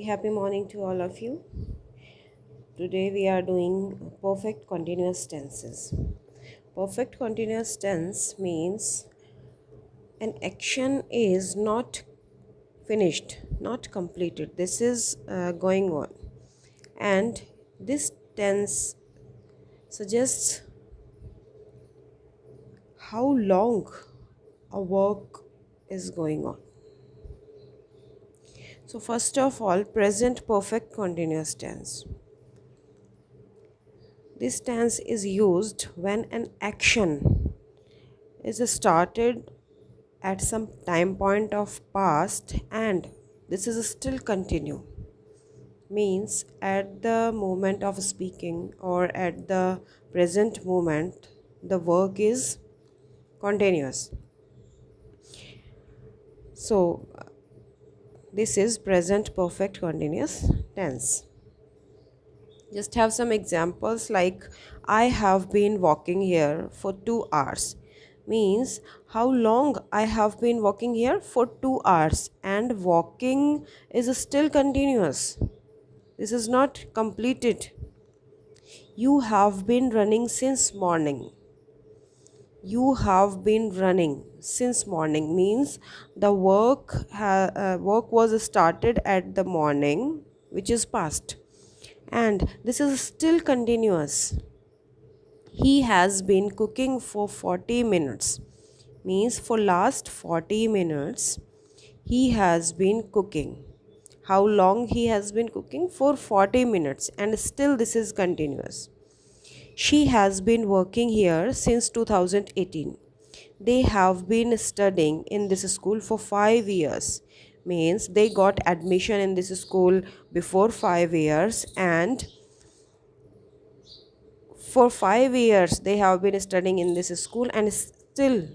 Happy morning to all of you. Today we are doing perfect continuous tenses. Perfect continuous tense means an action is not finished, not completed. This is going on, and this tense suggests how long a work is going on. So, first of all, present perfect continuous tense. This tense is used when an action is started at some time point of past and this is still continue, means at the moment of speaking or at the present moment the work is continuous. So this is present perfect continuous tense. Just have some examples like I have been walking here for 2 hours, means how long I have been walking here for 2 hours, and walking is still continuous. This is not completed. You have been running since morning. You have been running since morning means the work was started at the morning, which is past, and this is still continuous. He has been cooking for 40 minutes, means for last 40 minutes he has been cooking. How long he has been cooking? For 40 minutes, and still this is continuous. She has been working here since 2018. They have been studying in this school for 5 years, means they got admission in this school before 5 years, and for 5 years they have been studying in this school, and still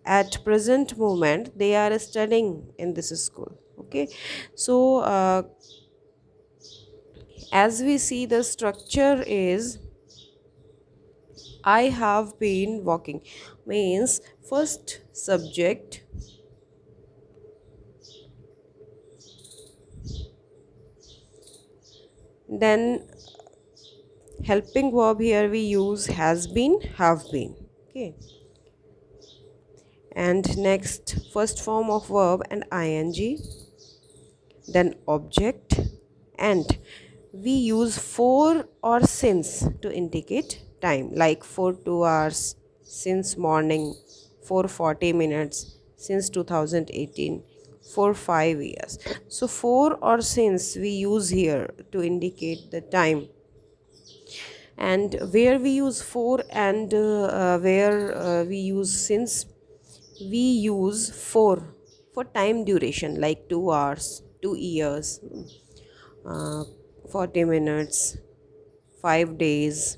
at present moment they are studying in this school. Okay, so as we see, the structure is I have been walking, means first subject, then helping verb. Here we use has been, have been. Okay, and next first form of verb and ing, then object, and we use for or since to indicate time, like for 2 hours, since morning, for 40 minutes, since 2018, for 5 years. So for or since we use here to indicate the time, and where we use for and where we use since, we use for time duration, like 2 hours, 2 years, uh, 40 minutes, 5 days.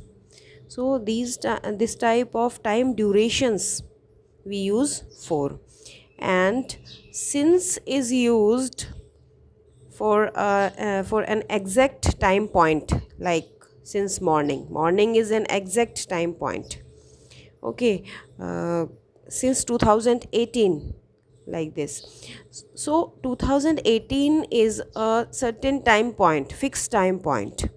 So this type of time durations we use for, and since is used for an exact time point, like since morning is an exact time point. Okay, since 2018, like this. So 2018 is a certain time point, fixed time point.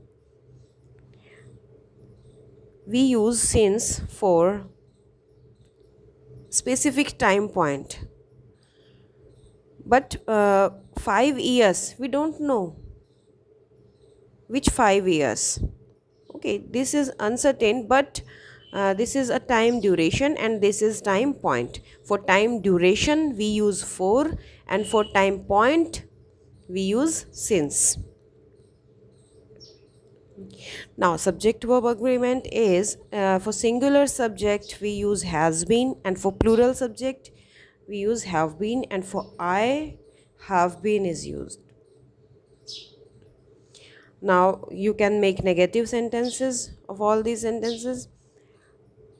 We use since for specific time point, but 5 years we don't know which 5 years. Okay, this is uncertain, but this is a time duration and this is time point. For time duration we use for, and for time point we use since. Now subject verb agreement is, for singular subject we use has been, and for plural subject we use have been, and for I, have been is used. Now you can make negative sentences of all these sentences.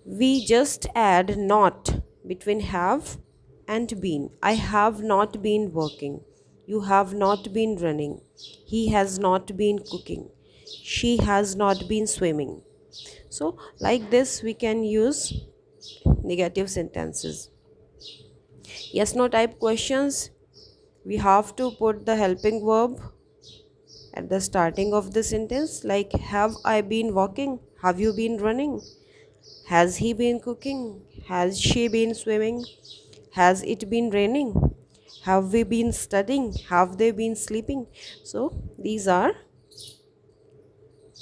We just add not between have and been. I have not been working. You have not been running. He has not been cooking. She has not been swimming. So like this we can use negative sentences. Yes no type questions, we have to put the helping verb at the starting of the sentence, like have I been walking, have you been running, has he been cooking, has she been swimming, has it been raining, have we been studying, have they been sleeping. So these are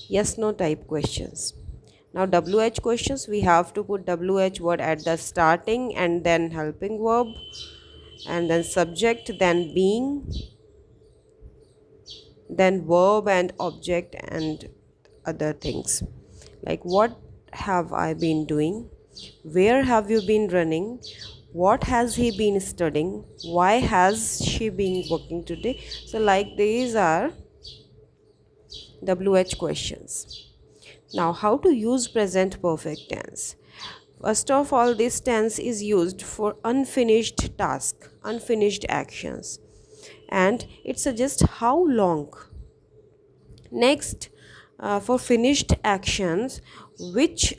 yes no type questions. Now WH questions, we have to put WH word at the starting and then helping verb and then subject, then being, then verb and object and other things. Like what have I been doing? Where have you been running? What has he been studying? Why has she been working today? So like these are WH questions. Now how to use present perfect tense? First of all, this tense is used for unfinished task, unfinished actions, and it suggests how long. Next, for finished actions, which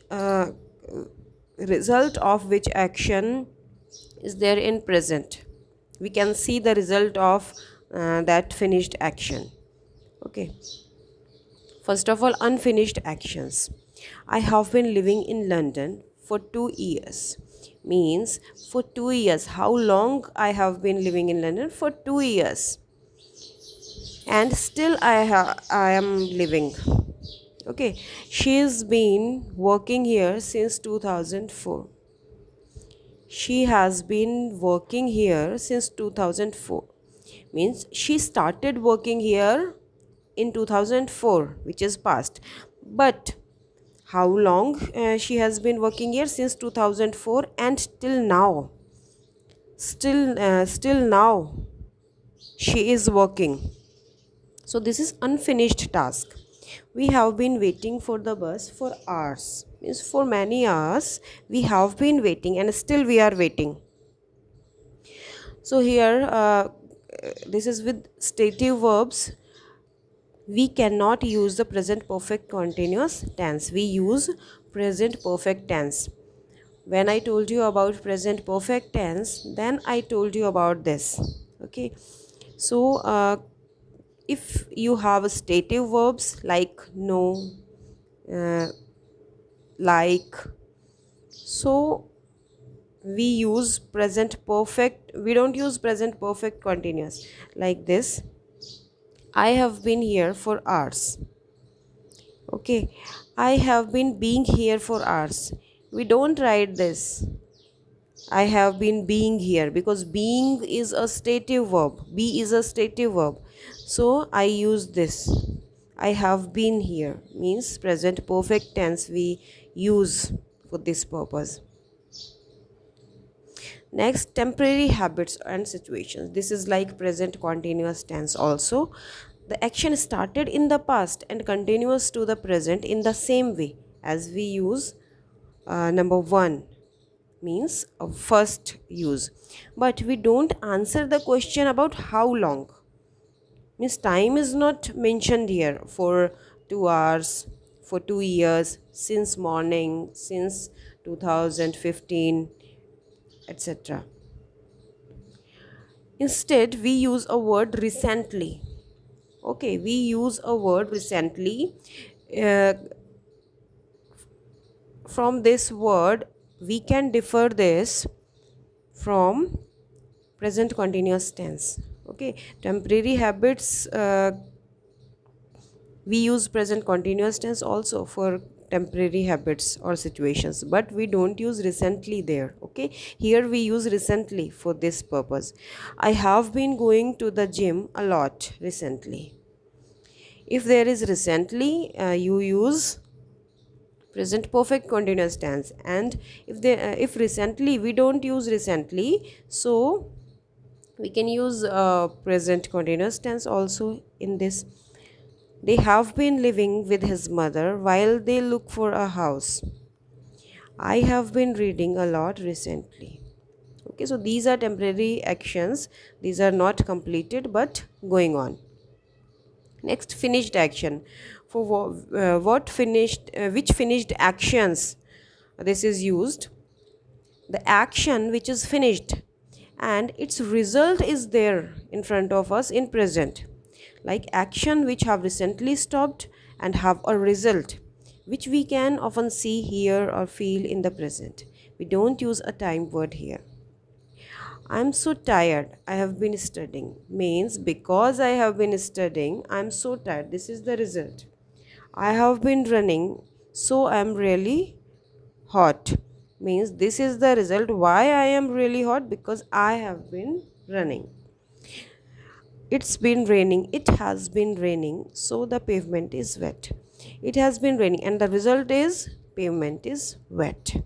result of which action is there in present, we can see the result of that finished action. Okay, first of all, unfinished actions. I have been living in London for 2 years. Means for 2 years. How long I have been living in London? For 2 years. And still I am living. Okay, she's been working here since 2004. She has been working here since 2004. Means she started working here in 2004, which is past. But how long she has been working here? Since 2004 and till now. Still now she is working. So this is unfinished task. We have been waiting for the bus for hours. Means for many hours we have been waiting and still we are waiting. So here this is with stative verbs. We cannot use the present perfect continuous tense. We use present perfect tense. When I told you about present perfect tense, then I told you about this. Okay, so if you have stative verbs like no, like, so we use present perfect, we don't use present perfect continuous like this. I have been here for hours. Okay, I have been being here for hours. We don't write this I have been being here, because being is a stative verb. Be is a stative verb. So I use this. I have been here means present perfect tense we use for this purpose. Next, temporary habits and situations. This is like present continuous tense also. The action started in the past and continues to the present in the same way as we use number 1 means first use, but we don't answer the question about how long. Means time is not mentioned here. For 2 hours, for 2 years, since morning, since 2015, etc. Instead we use a word recently. Okay, we use a word recently. uh, from this word we can differ this from present continuous tense. Okay, temporary habits, we use present continuous tense also for temporary habits or situations, but we don't use recently there. Okay, here we use recently for this purpose. I have been going to the gym a lot recently. If there is recently, you use present perfect continuous tense, and if recently, we don't use recently, so we can use present continuous tense also in this. They have been living with his mother while they look for a house. I have been reading a lot recently. Okay, so these are temporary actions. These are not completed but going on. Next, finished action. For what finished, which finished actions this is used? The action which is finished and its result is there in front of us in present. like action which have recently stopped and have a result which we can often see, hear or feel in the present. We don't use a time word here. I'm so tired. I have been studying means because I have been studying, I'm so tired. This is the result. I have been running, so I'm really hot. Means this is the result why I am really hot, because I have been running. It's been raining. It has been raining, so the pavement is wet. It has been raining, and the result is pavement is wet.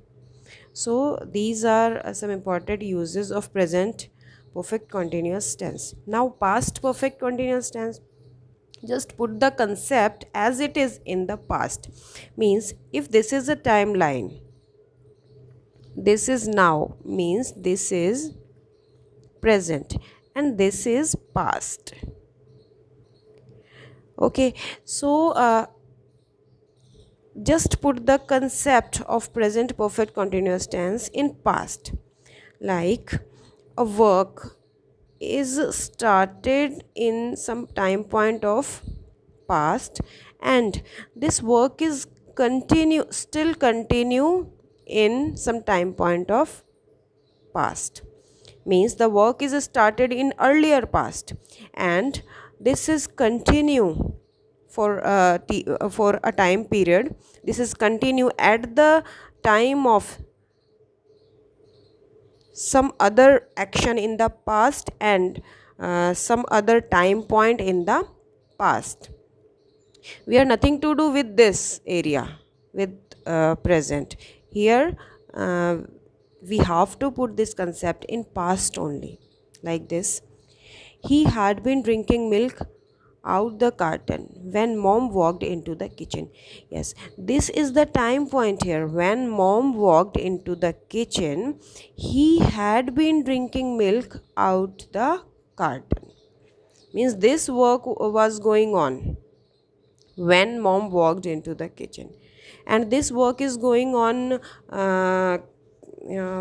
So these are some important uses of present perfect continuous tense. Now past perfect continuous tense, just put the concept as it is in the past. Means if this is a timeline, this is now, means this is present and this is past. Okay, so just put the concept of present perfect continuous tense in past, like a work is started in some time point of past and this work is still continue in some time point of past. Means the work is started in earlier past and this is continue for a time period. This is continue at the time of some other action in the past and some other time point in the past. We are nothing to do with this area with present. Here we have to put this concept in past only, like this. He had been drinking milk out the carton when mom walked into the kitchen. Yes, this is the time point here. When mom walked into the kitchen, he had been drinking milk out the carton. Means this work was going on when mom walked into the kitchen, and this work is going on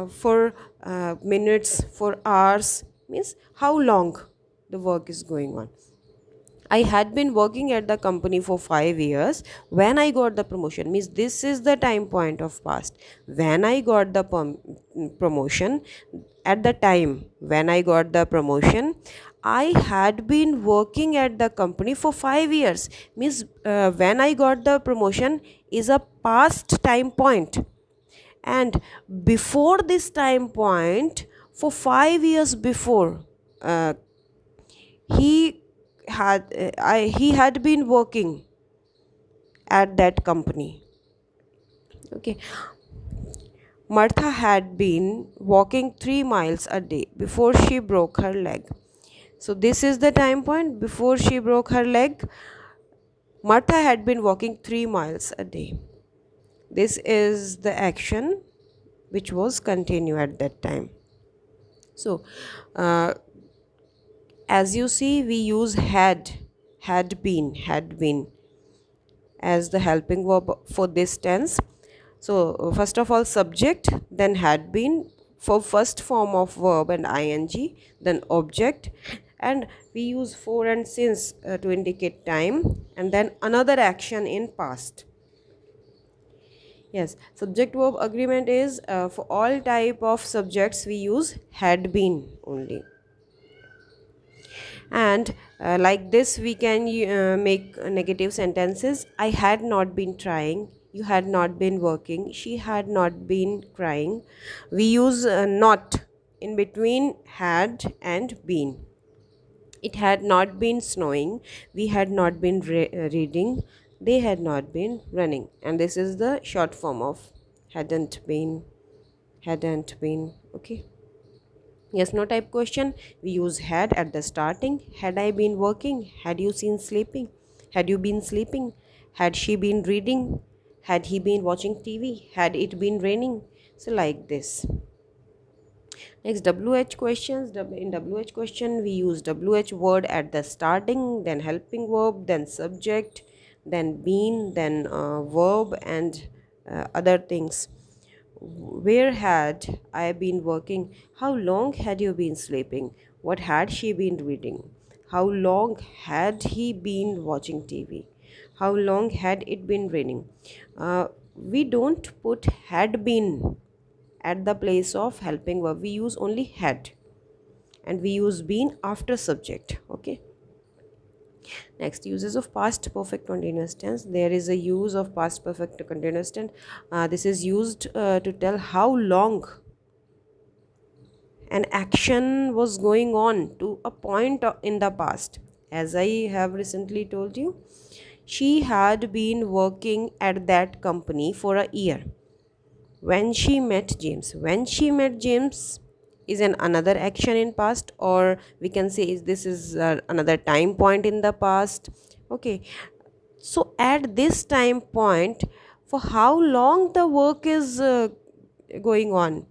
for minutes, for hours. Means how long the work is going on. I had been working at the company for 5 years when I got the promotion. Means this is the time point of past. When I got the promotion, at the time when I got the promotion, I had been working at the company for 5 years. Means when I got the promotion is a past time point. And before this time point, for 5 years before, he he had been working at that company. Okay, Martha had been walking 3 miles a day before she broke her leg. So this is the time point before she broke her leg. Martha had been walking 3 miles a day. This is the action which was continued at that time. So as you see, we use had been as the helping verb for this tense. So first of all subject, then had been for first form of verb and ing, then object, and we use for and since to indicate time, and then another action in past. Yes, subject verb agreement is for all type of subjects we use had been only. And like this we can make negative sentences. I had not been trying, you had not been working, she had not been crying. We use not in between had and been. It had not been snowing, we had not been reading, they had not been running. And this is the short form of hadn't been, hadn't been. Okay, yes no type question, we use had at the starting. Had I been working, had you seen sleeping, had you been sleeping, had she been reading, had he been watching TV, had it been raining. So like this. Next, WH questions. In WH question we use WH word at the starting, then helping verb, then subject, then been, then verb, and other things. Where had I been working? How long had you been sleeping? What had she been reading? how long had he been watching TV, how long had it been raining. We don't put had been at the place of helping verb, we use only had, and we use been after subject. Okay. Next, uses of past perfect continuous tense. There is a use of past perfect continuous tense. This is used to tell how long an action was going on to a point in the past. As I have recently told you, she had been working at that company for a year when she met James. When she met James is an another action in past, or we can say is this is another time point in the past. Okay, so at this time point, for how long the work is going on,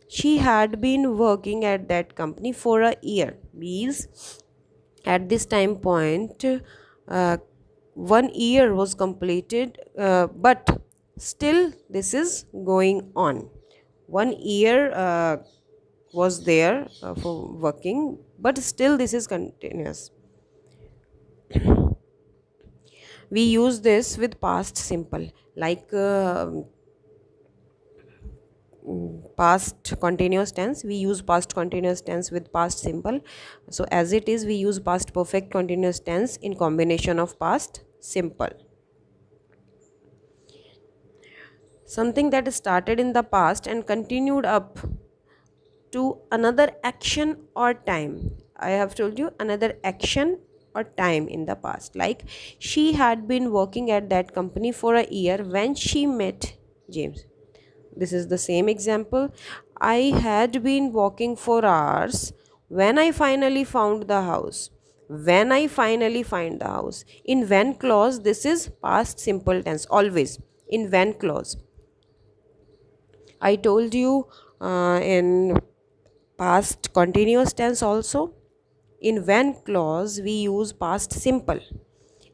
she had been working at that company for a year, means at this time point, 1 year was completed, but still this is going on. 1 year was there for working, but still this is continuous. We use this with past simple, like past continuous tense. We use past continuous tense with past simple. So as it is, we use past perfect continuous tense in combination of past simple. Something that started in the past and continued up to another action or time. I have told you another action or time in the past. Like she had been working at that company for a year when she met James. This is the same example. I had been walking for hours when I finally found the house. When I finally find the house. In when clause, this is past simple tense always. In when clause. I told you in past continuous tense also. In when clause, we use past simple.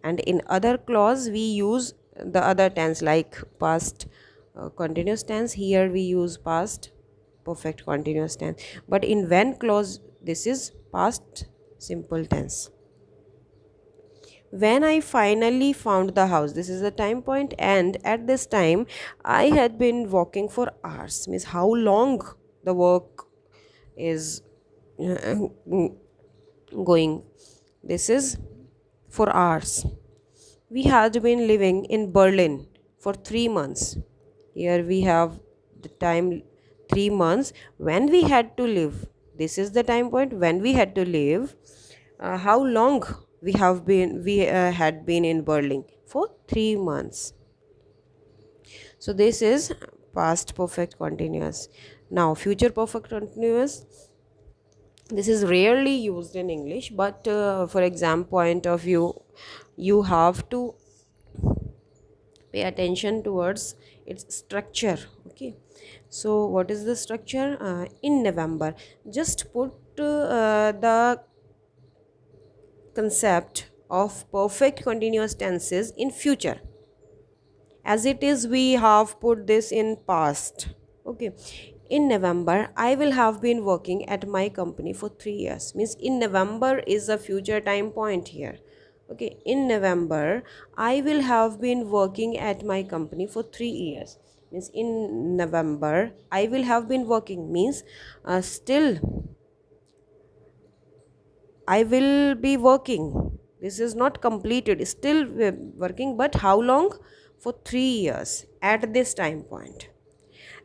And in other clause, we use the other tense like past continuous tense. Here we use past perfect continuous tense, but in when clause this is past simple tense. When I finally found the house, this is the time point, and at this time I had been walking for hours, means how long the work is going. This is for hours. We had been living in Berlin for 3 months. Here we have the time 3 months when we had to live. This is the time point when we had to live. How long we had been in Berlin for 3 months. So this is past perfect continuous. Now future perfect continuous. This is rarely used in English, but for exam point of view, you have to pay attention towards its structure. Okay, so what is the structure? In November, just put the concept of perfect continuous tenses in future. As it is, we have put this in past. Okay, in November I will have been working at my company for 3 years, means in November is a future time point here. Okay, in November I will have been working at my company for 3 years, means in November I will have been working, means still I will be working. This is not completed, still working, but how long? For 3 years at this time point.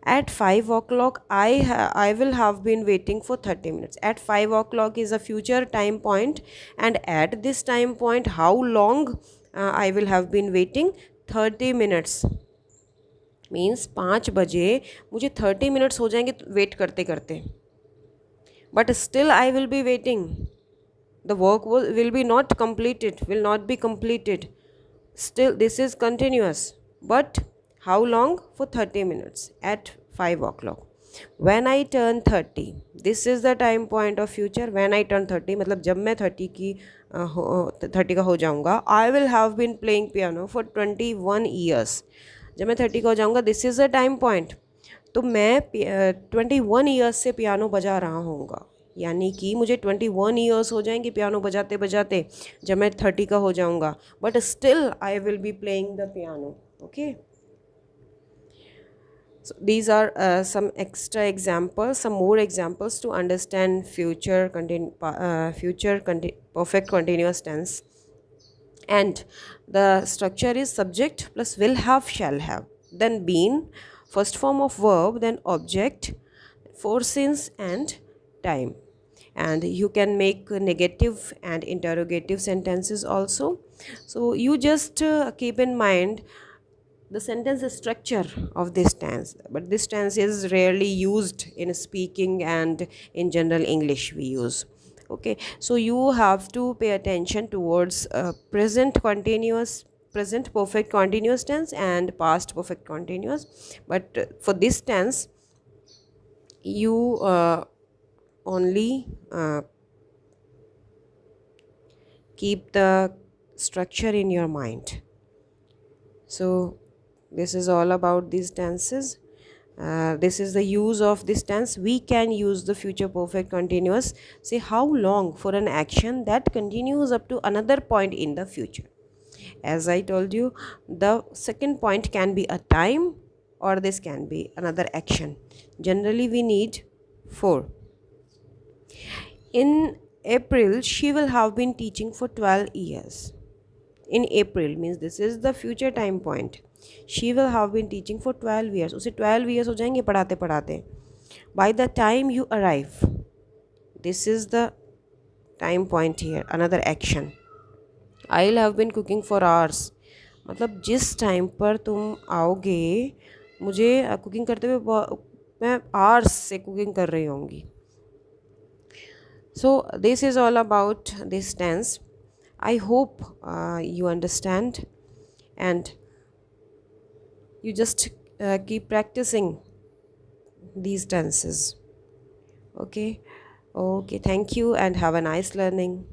At 5 o'clock, I will have been waiting for 30 minutes. At 5 o'clock is a future time point, and at this time point, how long I will have been waiting? 30 minutes. Means 5 बजे मुझे 30 minutes हो जाएंगे wait करते करते, but still I will be waiting. The work will be not completed, will not be completed. Still this is continuous, but how long? For 30 minutes at 5 o'clock. When I turn 30, this is the time point of future. When I turn 30 मतलब जब मैं 30 का हो जाऊँगा, I will have been playing piano for 21 years. जब मैं 30 का हो जाऊँगा, this is the time point. तो मैं 21 years से पियानो बजा रहा हूँगा. यानी कि मुझे 21 ईयर्स हो जाएंगे पियानो बजाते बजाते जब मैं 30 का हो जाऊंगा, but still I will be playing the piano. Okay. So these are some extra examples, some more examples to understand perfect continuous tense. And the structure is subject plus will have, shall have, then been, first form of verb, then object, for since, and time. And you can make negative and interrogative sentences also. So you just keep in mind the sentence structure of this tense, but this tense is rarely used in speaking and in general English we use. Okay, so you have to pay attention towards present perfect continuous tense and past perfect continuous. But for this tense you only keep the structure in your mind. So this is all about these tenses. This is the use of this tense. We can use the future perfect continuous. Say how long for an action that continues up to another point in the future. As I told you, the second point can be a time or this can be another action. Generally we need 4. In April, she will have been teaching for 12 years. In April means this is the future time point. She will have been teaching for 12 years. उसे 12 years हो जाएंगे पढ़ाते पढ़ाते. By the time you arrive, this is the time point here. Another action. I'll have been cooking for hours. मतलब जिस time पर तुम आओगे मुझे कुकिंग करते हुए मैं hours से कुकिंग कर रही होंगी. So this is all about this tense. I hope you understand, and you just keep practicing these tenses. Okay. Thank you and have a nice learning.